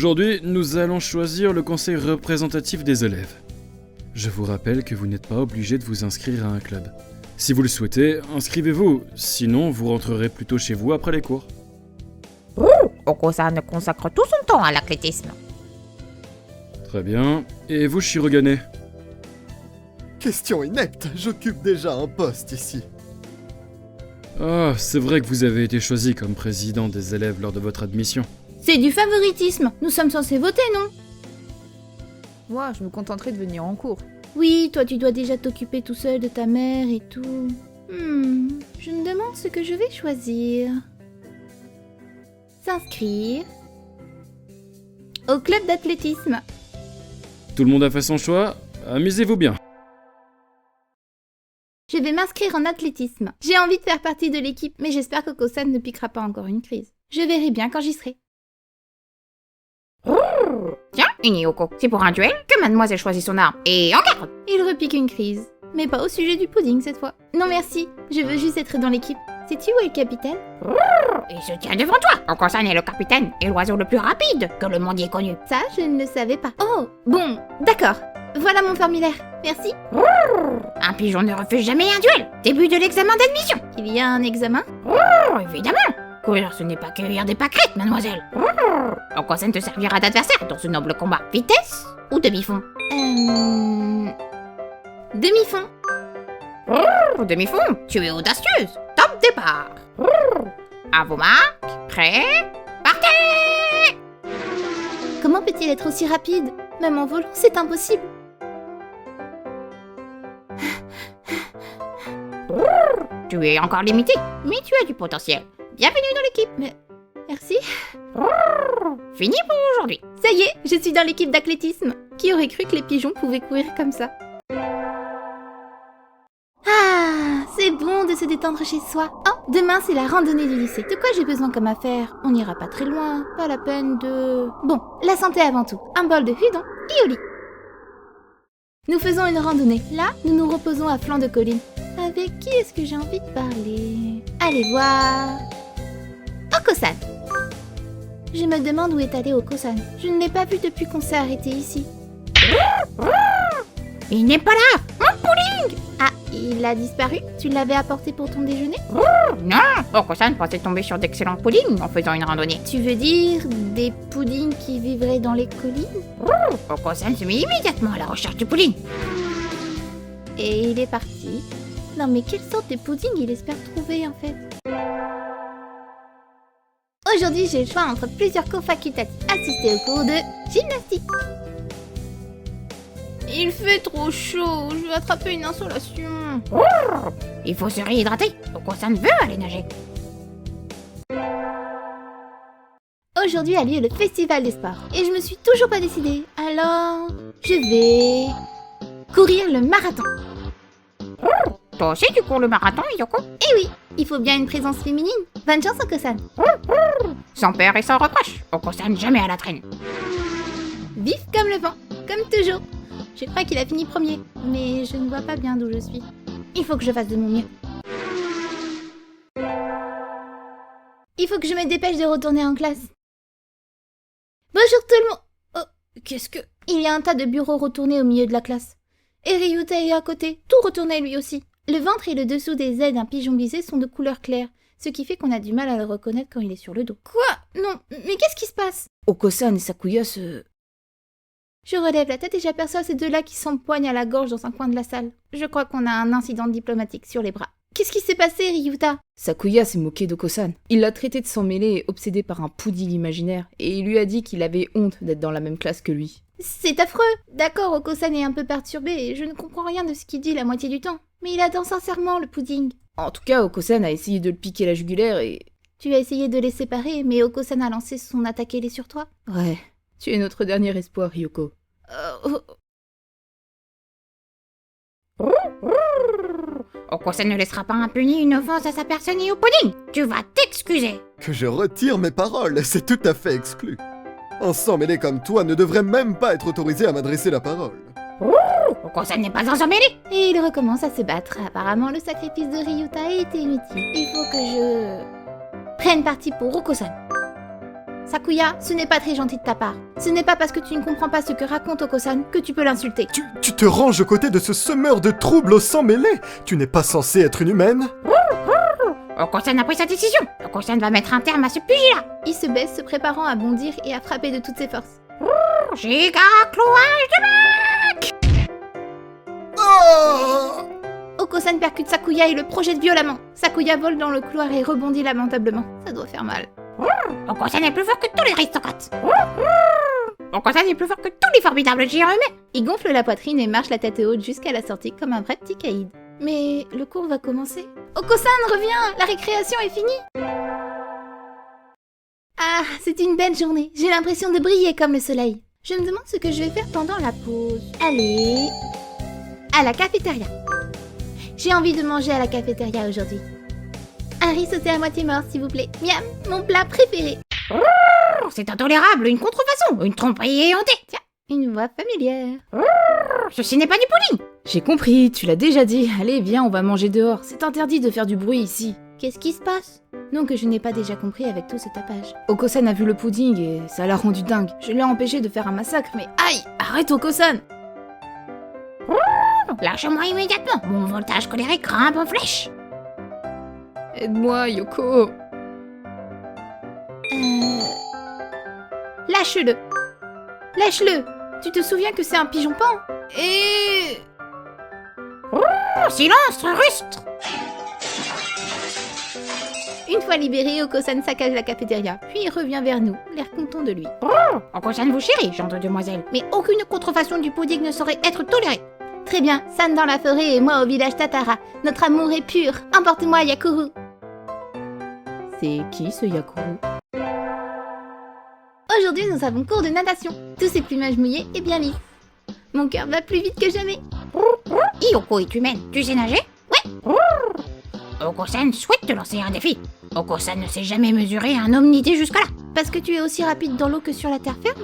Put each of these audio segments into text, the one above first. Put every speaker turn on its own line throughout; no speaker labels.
Aujourd'hui, nous allons choisir le conseil représentatif des élèves. Je vous rappelle que vous n'êtes pas obligé de vous inscrire à un club. Si vous le souhaitez, inscrivez-vous, sinon vous rentrerez plutôt chez vous après les cours.
Oko-san consacre tout son temps à l'athlétisme.
Très bien. Et vous, Shirogane?
Question inepte, j'occupe déjà un poste ici.
Ah, c'est vrai que vous avez été choisi comme président des élèves lors de votre admission.
C'est du favoritisme. Nous sommes censés voter, non?
Moi, je me contenterai de venir en cours.
Oui, toi tu dois déjà t'occuper tout seul de ta mère et tout. Je me demande ce que je vais choisir. S'inscrire au club d'athlétisme.
Tout le monde a fait son choix? Amusez-vous bien.
Je vais m'inscrire en athlétisme. J'ai envie de faire partie de l'équipe, mais j'espère qu'Oko-san ne piquera pas encore une crise. Je verrai bien quand j'y serai.
Tiens, Iniyoko, c'est pour un duel que mademoiselle choisit son arme. Et en garde!
Il repique une crise. Mais pas au sujet du pudding cette fois. Non merci, je veux juste être dans l'équipe. Sais-tu où est le capitaine?
Il se tient devant toi! Oko-san est le capitaine et l'oiseau le plus rapide que le monde y ait connu.
Ça, je ne le savais pas. Oh, bon, d'accord. Voilà mon formulaire. Merci.
Un pigeon ne refuse jamais un duel! Début de l'examen d'admission!
Il y a un examen?
Évidemment! Courir, ce n'est pas cueillir des pâquerettes, mademoiselle! Oko-san te servira d'adversaire dans ce noble combat. Vitesse ou demi-fond?
Demi-fond.
Demi-fond, tu es audacieuse! Top départ! À vos marques, prêts, partez!
Comment peut-il être aussi rapide? Même en volant, c'est impossible.
Tu es encore limité, mais tu as du potentiel. Bienvenue dans l'équipe.
Mais merci.
Fini pour aujourd'hui.
Ça y est, je suis dans l'équipe d'athlétisme. Qui aurait cru que les pigeons pouvaient courir comme ça? Ah, c'est bon de se détendre chez soi. Oh, demain c'est la randonnée du lycée. De quoi j'ai besoin comme affaire? On n'ira pas très loin, pas la peine de... Bon, la santé avant tout. Un bol de udon et au lit. Nous faisons une randonnée. Là, nous nous reposons à flanc de colline. Avec qui est-ce que j'ai envie de parler? Allez voir... Oko-san. Je me demande où est allé Oko-san. Je ne l'ai pas vu depuis qu'on s'est arrêté ici.
Il n'est pas là! Mon pudding!
Ah, il a disparu? Tu l'avais apporté pour ton déjeuner?
Non! Oko-san pensait tomber sur d'excellents puddings en faisant une randonnée.
Tu veux dire des puddings qui vivraient dans les collines?
Oko-san se met immédiatement à la recherche du pudding.
Et il est parti. Non mais quelle sorte de pudding il espère trouver en fait? Aujourd'hui j'ai le choix entre plusieurs cours facultatifs. Assister au cours de gymnastique. Il fait trop chaud, je vais attraper une insolation.
Il faut se réhydrater. Oko-san veut aller nager.
Aujourd'hui a lieu le festival des sports. Et je me suis toujours pas décidée. Alors, je vais... courir le marathon.
Toi aussi tu cours le marathon, Yoko?
Eh oui, il faut bien une présence féminine. Bonne chance Oko-san.
Sans peur et sans reproche. Oko-san jamais à la traîne.
Vif comme le vent, comme toujours. Je crois qu'il a fini premier, mais je ne vois pas bien d'où je suis. Il faut que je fasse de mon mieux. Il faut que je me dépêche de retourner en classe. Bonjour tout le monde. Oh, qu'est-ce que... Il y a un tas de bureaux retournés au milieu de la classe. Et Ryuta est à côté, tout retourné lui aussi. Le ventre et le dessous des ailes d'un pigeon grisé sont de couleur claire, ce qui fait qu'on a du mal à le reconnaître quand il est sur le dos. Quoi? Non, mais qu'est-ce qui se passe?
Oko-san et Sakuya
Je relève la tête et j'aperçois ces deux-là qui s'empoignent à la gorge dans un coin de la salle. Je crois qu'on a un incident diplomatique sur les bras. Qu'est-ce qui s'est passé, Ryuta?
Sakuya s'est moqué d'Oko-san. Il l'a traité de s'en mêler et obsédé par un pudding imaginaire, et il lui a dit qu'il avait honte d'être dans la même classe que lui.
C'est affreux. D'accord, Oko-san est un peu perturbé et je ne comprends rien de ce qu'il dit la moitié du temps. Mais il adore sincèrement le pudding.
En tout cas, Oko-san a essayé de le piquer la jugulaire et...
Tu as essayé de les séparer, mais Oko-san a lancé son attaque ailée sur toi.
Ouais, tu es notre dernier espoir, Ryoko.
Oko-san ne laissera pas impuni une offense à sa personne et au pudding. Tu vas t'excuser.
Que je retire mes paroles, c'est tout à fait exclu. Un sang mêlé comme toi ne devrait même pas être autorisé à m'adresser la parole.
Oko-san n'est pas un emmêlé.
Et il recommence à se battre. Apparemment, le sacrifice de Ryuta a été inutile. Il faut que je prenne parti pour Oko-san. Sakuya, ce n'est pas très gentil de ta part. Ce n'est pas parce que tu ne comprends pas ce que raconte Oko-san que tu peux l'insulter.
Tu te ranges aux côtés de ce semeur de troubles au sang mêlé. Tu n'es pas censée être une humaine.
Oko-san a pris sa décision. Oko-san va mettre un terme à ce pugilat.
Il se baisse, se préparant à bondir et à frapper de toutes ses forces.
Giga clouage de
Oh
Oko-san percute Sakuya et le projette violemment. Sakuya vole dans le couloir et rebondit lamentablement. Ça doit faire mal.
Oko-san est plus fort que tous les aristocrates. Oko-san est plus fort que tous les formidables géants humains.
Il gonfle la poitrine et marche la tête haute jusqu'à la sortie comme un vrai petit caïd. Mais le cours va commencer. Oko-san, reviens! La récréation est finie! Ah, c'est une belle journée. J'ai l'impression de briller comme le soleil. Je me demande ce que je vais faire pendant la pause. Allez, à la cafétéria. J'ai envie de manger à la cafétéria aujourd'hui. Un riz sauté à moitié mort, s'il vous plaît. Miam, mon plat préféré.
C'est intolérable, une contrefaçon, une tromperie éhontée.
Tiens, une voix familière.
Ceci n'est pas du pudding.
J'ai compris, tu l'as déjà dit. Allez, viens, on va manger dehors. C'est interdit de faire du bruit ici.
Qu'est-ce qui se passe? Non que je n'ai pas déjà compris avec tout ce tapage.
Oko-san a vu le pudding et ça l'a rendu dingue. Je l'ai empêché de faire un massacre, mais aïe! Arrête, Oko-san!
Lâche-moi immédiatement. Mon voltage colérique grimpe en flèche.
Aide-moi, Yoko!
Lâche-le. Lâche-le. Tu te souviens que c'est un pigeon pan? Et...
Silence, rustre.
Une fois libéré, Oko-san saccage la cafétéria, puis il revient vers nous, l'air content de lui.
Oko-san vous chérit, gendre demoiselle. Mais aucune contrefaçon du pudding ne saurait être tolérée.
Très bien, San dans la forêt et moi au village Tatara. Notre amour est pur. Emporte-moi, Yakuru.
C'est qui ce Yakuru?
Aujourd'hui, nous avons cours de natation. Tous ces plumages mouillés et bien lisses. Mon cœur bat plus vite que jamais.
Yoko est humaine. Tu sais nager? Ouais. Oko-san souhaite te lancer un défi. Oko-san ne s'est jamais mesuré à un homme nidé jusque-là.
Parce que tu es aussi rapide dans l'eau que sur la terre ferme?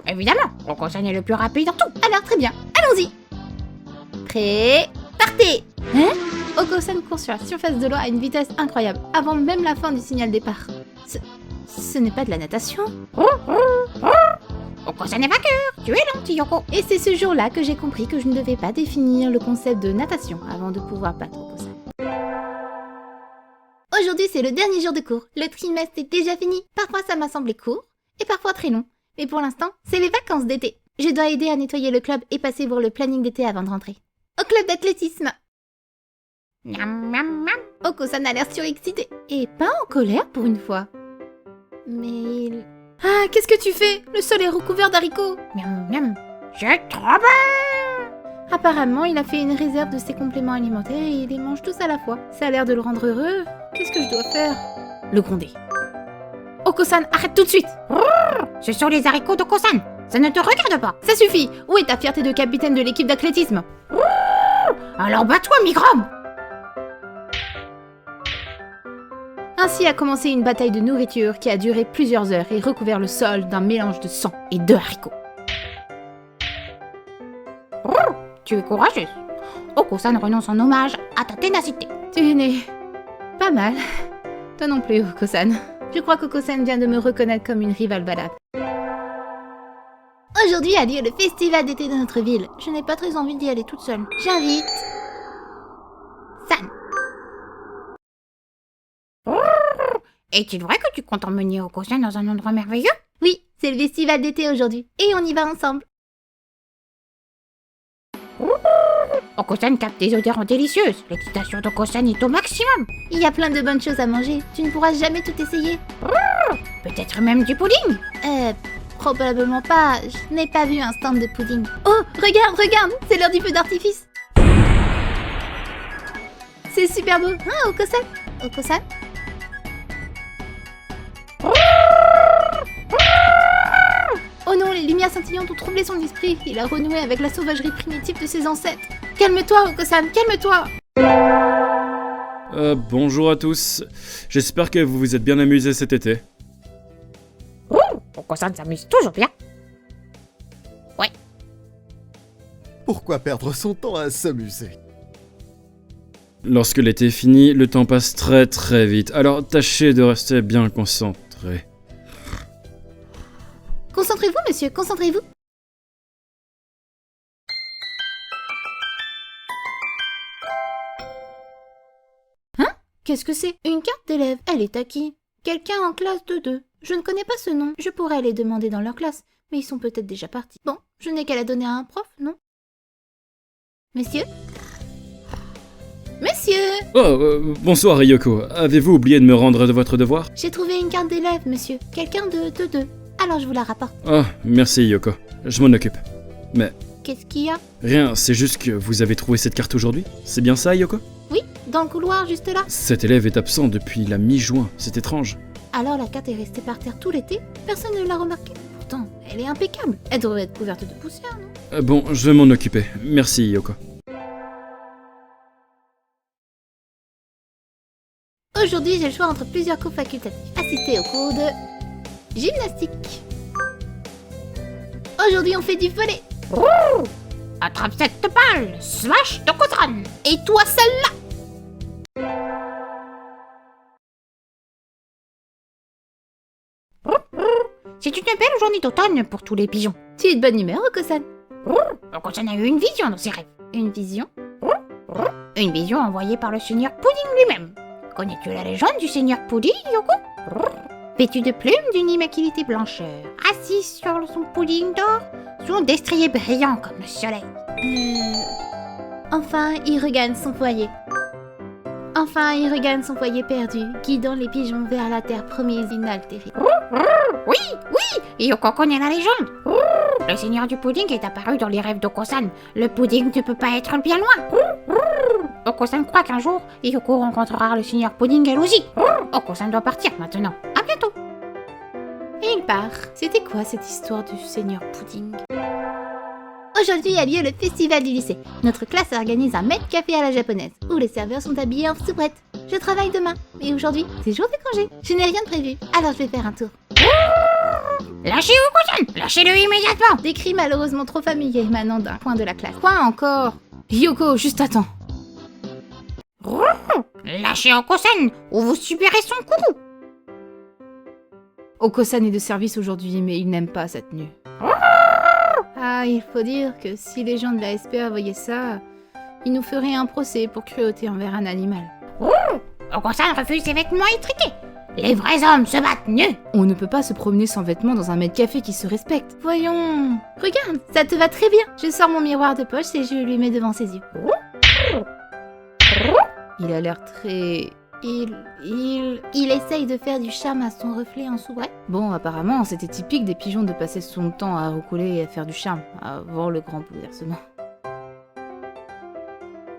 Évidemment, Oko-san est le plus rapide en tout.
Alors très bien, allons-y. Prêt, partez. Hein? Oko-san court sur la surface de l'eau à une vitesse incroyable, avant même la fin du signal départ. Ce n'est pas de la natation.
Oko-san est vainqueur. Tu es lent, Yoko.
Et c'est ce jour-là que j'ai compris que je ne devais pas définir le concept de natation avant de pouvoir battre Oko-san. Aujourd'hui, c'est le dernier jour de cours. Le trimestre est déjà fini. Parfois, ça m'a semblé court et parfois très long. Mais pour l'instant, c'est les vacances d'été. Je dois aider à nettoyer le club et passer voir le planning d'été avant de rentrer. Au club d'athlétisme.
Miam, miam, miam.
Oko-san a l'air surexcité. Et pas en colère pour une fois. Mais il... Ah, qu'est-ce que tu fais? Le sol est recouvert d'haricots.
Miam, miam. C'est trop bon.
Apparemment, il a fait une réserve de ses compléments alimentaires et il les mange tous à la fois. Ça a l'air de le rendre heureux. Qu'est-ce que je dois faire?
Le gronder.
Oko-san, arrête tout de suite!
Ce sont les haricots d'Oko-san. Ça ne te regarde pas.
Ça suffit! Où est ta fierté de capitaine de l'équipe d'athlétisme?
Alors bats-toi, microbe.
Ainsi a commencé une bataille de nourriture qui a duré plusieurs heures et recouvert le sol d'un mélange de sang et de haricots.
Tu es courageuse. Oko-san renonce en hommage à ta ténacité.
Tu n'es pas mal. Toi non plus, Oko-san. Je crois qu'Oko-san vient de me reconnaître comme une rivale valable. Aujourd'hui a lieu le festival d'été de notre ville. Je n'ai pas très envie d'y aller toute seule. J'invite... San.
Est-il vrai que tu comptes emmener Oko-san dans un endroit merveilleux?
Oui, c'est le festival d'été aujourd'hui. Et on y va ensemble.
Oko-san capte des odeurs délicieuses. L'excitation d'Oko-san est au maximum.
Il y a plein de bonnes choses à manger. Tu ne pourras jamais tout essayer.
Peut-être même du pudding.
Probablement pas. Je n'ai pas vu un stand de pudding. Oh, regarde, c'est l'heure du feu d'artifice. C'est super beau. Hein, Oko-san? Oko-san? Oh non, les lumières scintillantes ont troublé son esprit. Il a renoué avec la sauvagerie primitive de ses ancêtres. Calme-toi, Oko-san, calme-toi.
Bonjour à tous. J'espère que vous vous êtes bien amusés cet été.
Oko-san s'amuse toujours bien.
Pourquoi perdre son temps à s'amuser?
Lorsque l'été est fini, le temps passe très très vite, alors tâchez de rester bien concentré.
Concentrez-vous, monsieur, concentrez-vous. Hein? Qu'est-ce que c'est? Une carte d'élève. Elle est à qui? Quelqu'un en classe de 2. Je ne connais pas ce nom. Je pourrais aller demander dans leur classe, mais ils sont peut-être déjà partis. Bon, je n'ai qu'à la donner à un prof, non? Monsieur? Monsieur!
Oh, bonsoir Yoko. Avez-vous oublié de me rendre de votre devoir?
J'ai trouvé une carte d'élève, monsieur. Quelqu'un de 2. Alors je vous la rapporte.
Oh, merci Yoko. Je m'en occupe. Mais
Qu'est-ce qu'il y a?
rien, c'est juste que vous avez trouvé cette carte aujourd'hui? C'est bien ça, Yoko?
Oui, dans le couloir, juste là.
Cet élève est absent depuis la mi-juin. C'est étrange.
Alors la carte est restée par terre tout l'été. Personne ne l'a remarquée. Pourtant, elle est impeccable. Elle devrait être couverte de poussière, non?
Bon, je vais m'en occuper. Merci Yoko.
Aujourd'hui, j'ai le choix entre plusieurs cours facultatifs. Assister au cours de gymnastique. Aujourd'hui, on fait du volley.
Attrape cette balle, smash de Kosan.
Et toi, celle-là.
C'est une belle journée d'automne pour tous les pigeons.
Tu es de bonne humeur, Okosan.
Kosan a eu une vision dans ses rêves.
Une vision?
Une vision envoyée par le seigneur Pudding lui-même. Connais-tu la légende du seigneur Pudding, Yoko? Vêtu de plumes d'une immaculité blancheur, assis sur son pudding d'or, son destrier brillant comme le soleil.
Enfin, il regagne son foyer. Enfin, il regagne son foyer perdu, guidant les pigeons vers la terre promise inaltérée.
Oui, Yoko connaît la légende. Le seigneur du pudding est apparu dans les rêves d'Okosan. Le pudding ne peut pas être bien loin. Okosan croit qu'un jour, Yoko rencontrera le seigneur pudding elle aussi. Okosan doit partir maintenant. À bientôt.
Et il part. C'était quoi cette histoire du seigneur Pudding? Aujourd'hui a lieu le festival du lycée. Notre classe organise un maître café à la japonaise, où les serveurs sont habillés en soubrette. Je travaille demain, mais aujourd'hui, c'est jour de congé. Je n'ai rien de prévu, alors je vais faire un tour.
Lâchez Okosan, lâchez-le immédiatement.
Des cris malheureusement trop familiers émanant d'un coin de la classe.
Quoi encore? Yoko, juste attends.
Lâchez Okosan, ou vous subirez son coup.
Okosan est de service aujourd'hui, mais il n'aime pas sa tenue.
Ah, il faut dire que si les gens de la SPA voyaient ça, ils nous feraient un procès pour cruauté envers un animal.
Okosan refuse ses vêtements étriqués. Les vrais hommes se battent nus.
On ne peut pas se promener sans vêtements dans un maître café qui se respecte.
Voyons... Regarde, ça te va très bien. Je sors mon miroir de poche et je lui mets devant ses yeux.
Il a l'air très...
Il essaye de faire du charme à son reflet en soubrette.
Bon, apparemment, c'était typique des pigeons de passer son temps à roucouler et à faire du charme, avant le grand bouleversement.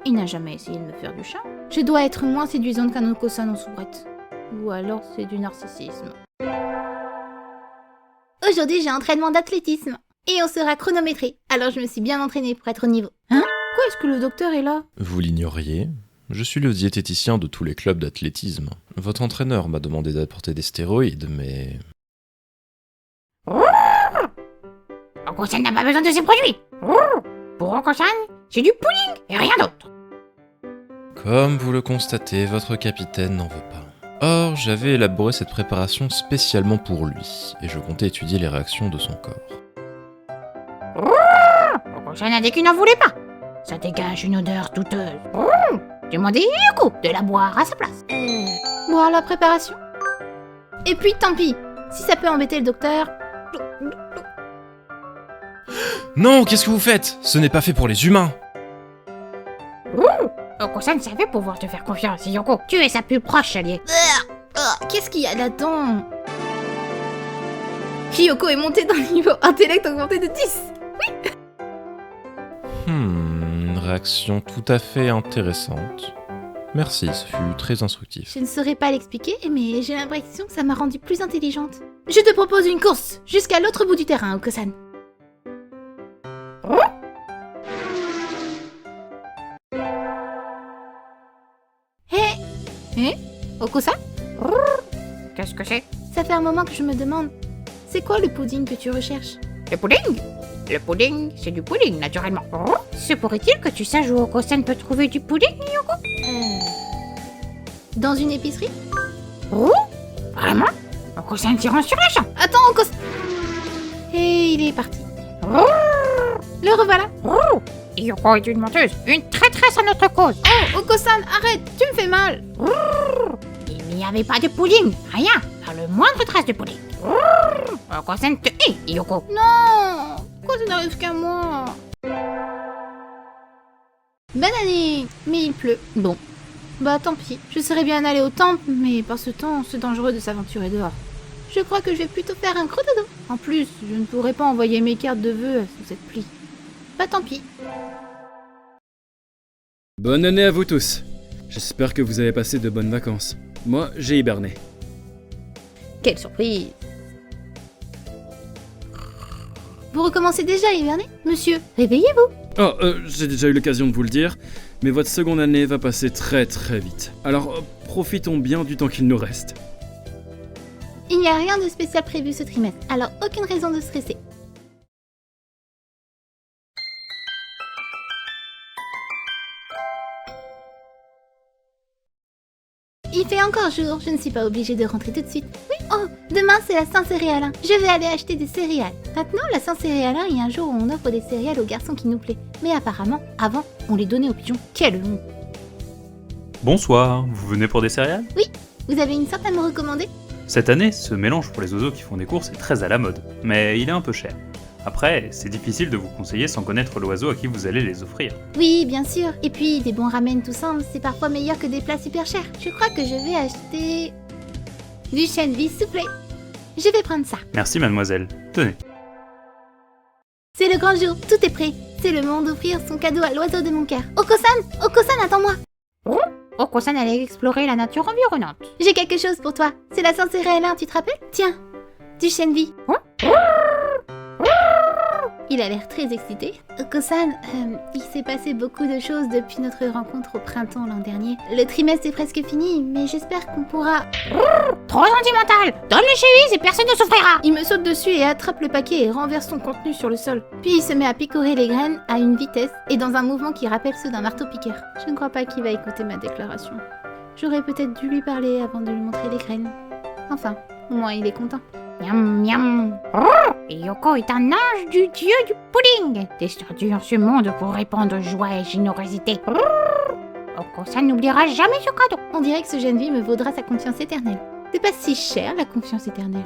Il n'a jamais essayé de me faire du charme. Je dois être moins séduisante qu'un Okosan en soubrette. Ou alors c'est du narcissisme. Aujourd'hui, j'ai entraînement d'athlétisme. Et on sera chronométré. Alors je me suis bien entraînée pour être au niveau.
Hein? Pourquoi est-ce que le docteur est là?
Vous l'ignoriez? Je suis le diététicien de tous les clubs d'athlétisme. Votre entraîneur m'a demandé d'apporter des stéroïdes, mais...
Okosan n'a pas besoin de ces produits. Pour Okosan, c'est du pudding et rien d'autre.
Comme vous le constatez, votre capitaine n'en veut pas. Or, j'avais élaboré cette préparation spécialement pour lui, et je comptais étudier les réactions de son corps.
Okosan a dit qu'il n'en voulait pas. Ça dégage une odeur douteuse. Demandez à Yoko de la boire à sa place.
Boire la préparation. Et puis tant pis. Si ça peut embêter le docteur...
Non, qu'est-ce que vous faites? Ce n'est pas fait pour les humains.
Okosan savait pouvoir te faire confiance, Yoko. Tu es sa plus proche alliée.
Qu'est-ce qu'il y a là-dedans?
Kyoko est montée d'un niveau intellect augmenté de 10.
Une réaction tout à fait intéressante. Merci, ce fut très instructif.
Je ne saurais pas l'expliquer, mais j'ai l'impression que ça m'a rendue plus intelligente. Je te propose une course jusqu'à l'autre bout du terrain, Okosan. Okosan?
Qu'est-ce que c'est?
Ça fait un moment que je me demande, c'est quoi le pudding que tu recherches?
Le pudding? Le pudding, c'est du pudding, naturellement. Se pourrait-il que tu saches où Okosan peut trouver du pudding, Yoko?
Dans une épicerie?
Vraiment? Okosan s'y rend sur le champ.
Attends, Okosan! Et il est parti. Le revoilà.
Yoko est une menteuse, une traîtresse à notre cause.
Oh, Oko-san, arrête, tu me fais mal.
Il n'y avait pas de pudding, rien, pas le moindre trace de pudding. Oko-san te hait, Yoko.
Non, pourquoi ça n'arrive qu'à moi? Bonne année. Mais il pleut. Bon. Bah tant pis, je serais bien allée au temple, mais par ce temps, c'est dangereux de s'aventurer dehors. Je crois que je vais plutôt faire un gros dodo. En plus, je ne pourrais pas envoyer mes cartes de vœux sous cette pluie. Bah tant pis.
Bonne année à vous tous. J'espère que vous avez passé de bonnes vacances. Moi, j'ai hiberné.
Quelle surprise. Vous recommencez déjà à hiverner? Monsieur, réveillez-vous.
Oh, j'ai déjà eu l'occasion de vous le dire, mais votre seconde année va passer très très vite. Alors, profitons bien du temps qu'il nous reste.
Il n'y a rien de spécial prévu ce trimestre, alors aucune raison de stresser. Il fait encore jour, je ne suis pas obligée de rentrer tout de suite. Oui, oh, demain c'est la Saint-Céréalin. Je vais aller acheter des céréales. Maintenant, la Saint-Céréalin, il y a un jour où on offre des céréales aux garçons qui nous plaît. Mais apparemment, avant, on les donnait aux pigeons. Quelle honte.
Bonsoir, vous venez pour des céréales?
Vous avez une sorte à me recommander?
Cette année, ce mélange pour les oiseaux qui font des courses est très à la mode, mais il est un peu cher. Après, c'est difficile de vous conseiller sans connaître l'oiseau à qui vous allez les offrir.
Oui, bien sûr. Et puis, des bons ramen tout ça, c'est parfois meilleur que des plats super chers. Je crois que je vais acheter... du chènevis soufflé. Je vais prendre ça.
Merci mademoiselle, tenez.
C'est le grand jour, tout est prêt. C'est le moment d'offrir son cadeau à l'oiseau de mon cœur. Oko-san, Oko-san, attends-moi.
Oko-san allait explorer la nature environnante.
J'ai quelque chose pour toi. C'est la Saint-Céréalin, tu te rappelles? Tiens, du chènevis. Il a l'air très excité. Oko-san, il s'est passé beaucoup de choses depuis notre rencontre au printemps l'an dernier. Le trimestre est presque fini, mais j'espère qu'on pourra...
Trop sentimental. Donne les chevilles et personne ne souffrira.
Il me saute dessus et attrape le paquet et renverse son contenu sur le sol. Puis il se met à picorer les graines à une vitesse et dans un mouvement qui rappelle ceux d'un marteau-piqueur. Je ne crois pas qu'il va écouter ma déclaration. J'aurais peut-être dû lui parler avant de lui montrer les graines. Enfin, au moins il est content.
Miam miam. Yoko est un ange du dieu du pudding, descendu en ce monde pour répandre joie et générosité. Oko-san n'oubliera jamais ce cadeau.
On dirait que ce jeune vie me vaudra sa confiance éternelle. C'est pas si cher la confiance éternelle.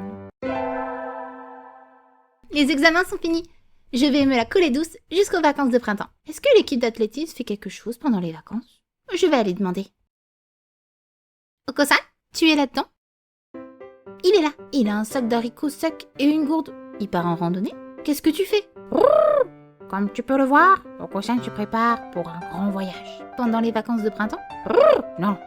Les examens sont finis. Je vais me la coller douce jusqu'aux vacances de printemps. Est-ce que l'équipe d'athlétisme fait quelque chose pendant les vacances? Je vais aller demander. Oko-san, tu es là-dedans? Il est là. Il a un sac d'haricots secs et une gourde. Il part en randonnée? Qu'est-ce que tu fais?
Comme tu peux le voir, Oko-san se prépare pour un grand voyage.
Pendant les vacances de printemps?
Non.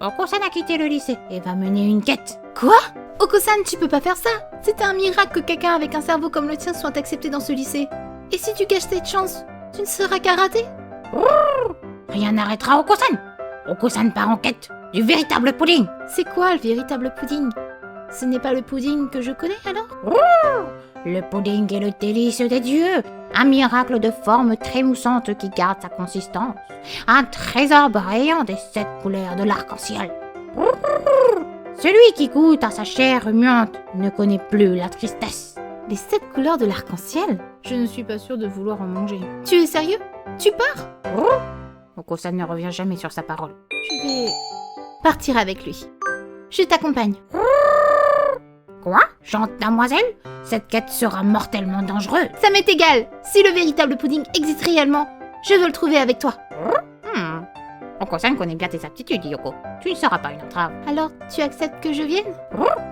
Oko-san a quitté le lycée et va mener une quête.
Quoi? Oko-san, tu peux pas faire ça. C'est un miracle que quelqu'un avec un cerveau comme le tien soit accepté dans ce lycée. Et si tu gâches cette chance, tu ne seras qu'à rater?
Rien n'arrêtera Oko-san. Oko-san part en quête du véritable pudding.
C'est quoi le véritable pudding? Ce n'est pas le pudding que je connais alors?
Le pudding est le délice des dieux. Un miracle de forme trémoussante qui garde sa consistance. Un trésor brillant des 7 couleurs de l'arc-en-ciel. Celui qui goûte à sa chair remuante ne connaît plus la tristesse.
Les 7 couleurs de l'arc-en-ciel? Je ne suis pas sûre de vouloir en manger. Tu es sérieux? Tu pars?
Oko-san ne revient jamais sur sa parole.
Je vais partir avec lui. Je t'accompagne.
Quoi? Chante damoiselle? Cette quête sera mortellement dangereuse.
Ça m'est égal. Si le véritable pudding existe réellement, je veux le trouver avec toi.
Oko-san connaît bien tes aptitudes, Yoko. Tu ne seras pas une entrave.
Alors, tu acceptes que je vienne?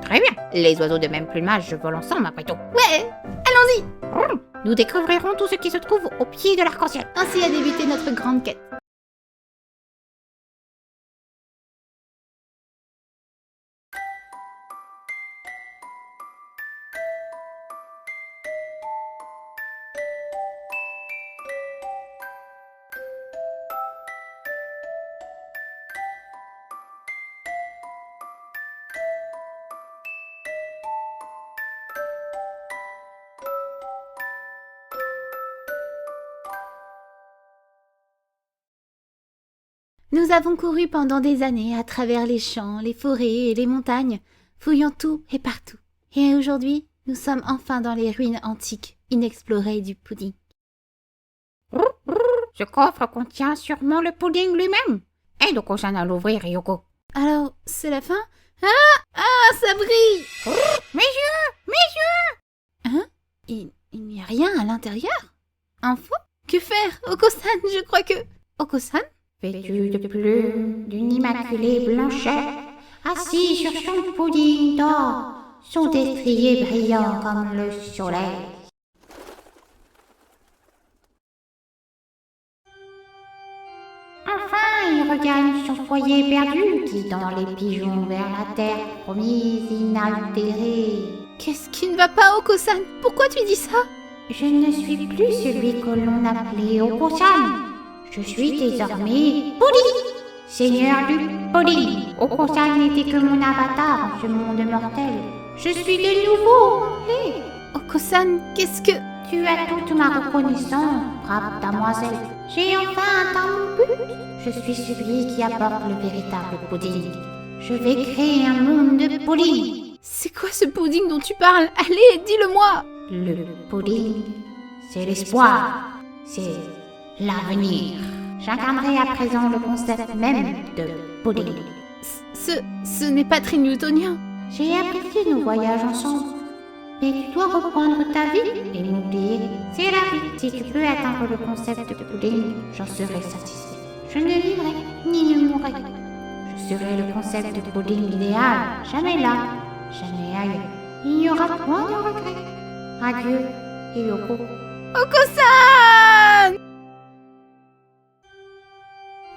Très bien. Les oiseaux de même plumage volent ensemble après tout.
Ouais, allons-y.
Nous découvrirons tout ce qui se trouve au pied de l'arc-en-ciel.
Ainsi a débuté notre grande quête. Nous avons couru pendant des années à travers les champs, les forêts et les montagnes, fouillant tout et partout. Et aujourd'hui, Nous sommes enfin dans les ruines antiques, inexplorées du pudding.
Ce coffre contient sûrement le pudding lui-même. Aide Oko-san à l'ouvrir, Ryoko.
Alors, c'est la fin? Ah, ça brille!
Mes yeux!
Hein? Il n'y a rien à l'intérieur? Un faux? Que faire? Oko-san, je crois que... Oko-san?
Vêtu de plumes, d'une immaculée blancheur, assis sur son pudding d'or, son destrier brillant comme le soleil. Enfin, il regagne son foyer perdu, guidant les pigeons vers la terre promise inaltérée.
Qu'est-ce qui ne va pas, Oko-san? Pourquoi tu dis ça?
Je ne suis plus celui que l'on appelait Oko-san. Je suis désormais Pudding, seigneur du pudding. Oko-san n'était que mon avatar en ce monde mortel. Je suis de nouveau complet.
Oko-san, qu'est-ce que...
Tu as toute ma reconnaissance, brave damoiselle. J'ai enfin atteint mon but. Je suis celui qui apporte le véritable pudding. Je vais créer un monde de pudding.
C'est quoi ce pudding dont tu parles? Allez, dis-le-moi!
Le pudding, c'est l'espoir. C'est l'avenir. J'incarnerai à présent le concept même de pudding.
Ce n'est pas très newtonien.
J'ai apprécié nos voyages ensemble. Mais tu dois reprendre ta vie et m'oublier. C'est la vie. Si tu peux atteindre le concept de pudding, j'en serai satisfait. Je ne vivrai ni ne mourrai. Je serai le concept de pudding idéal. Jamais là, jamais ailleurs. Il n'y aura point de regrets. Adieu, Ryoko.
Oko-san!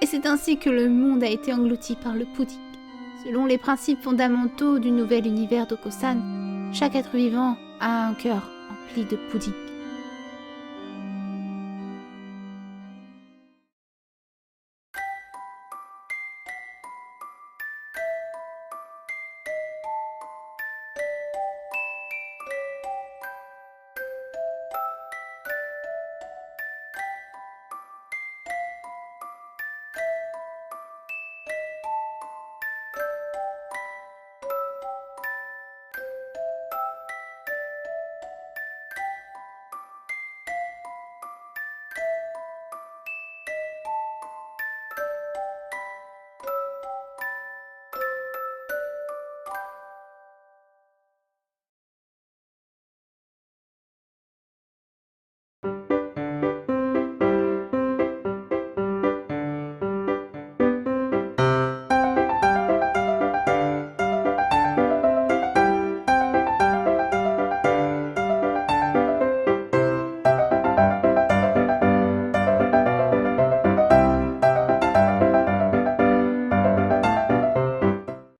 Et c'est ainsi que le monde a été englouti par le pudding. Selon les principes fondamentaux du nouvel univers d'Oko-san, chaque être vivant a un cœur empli de pudding.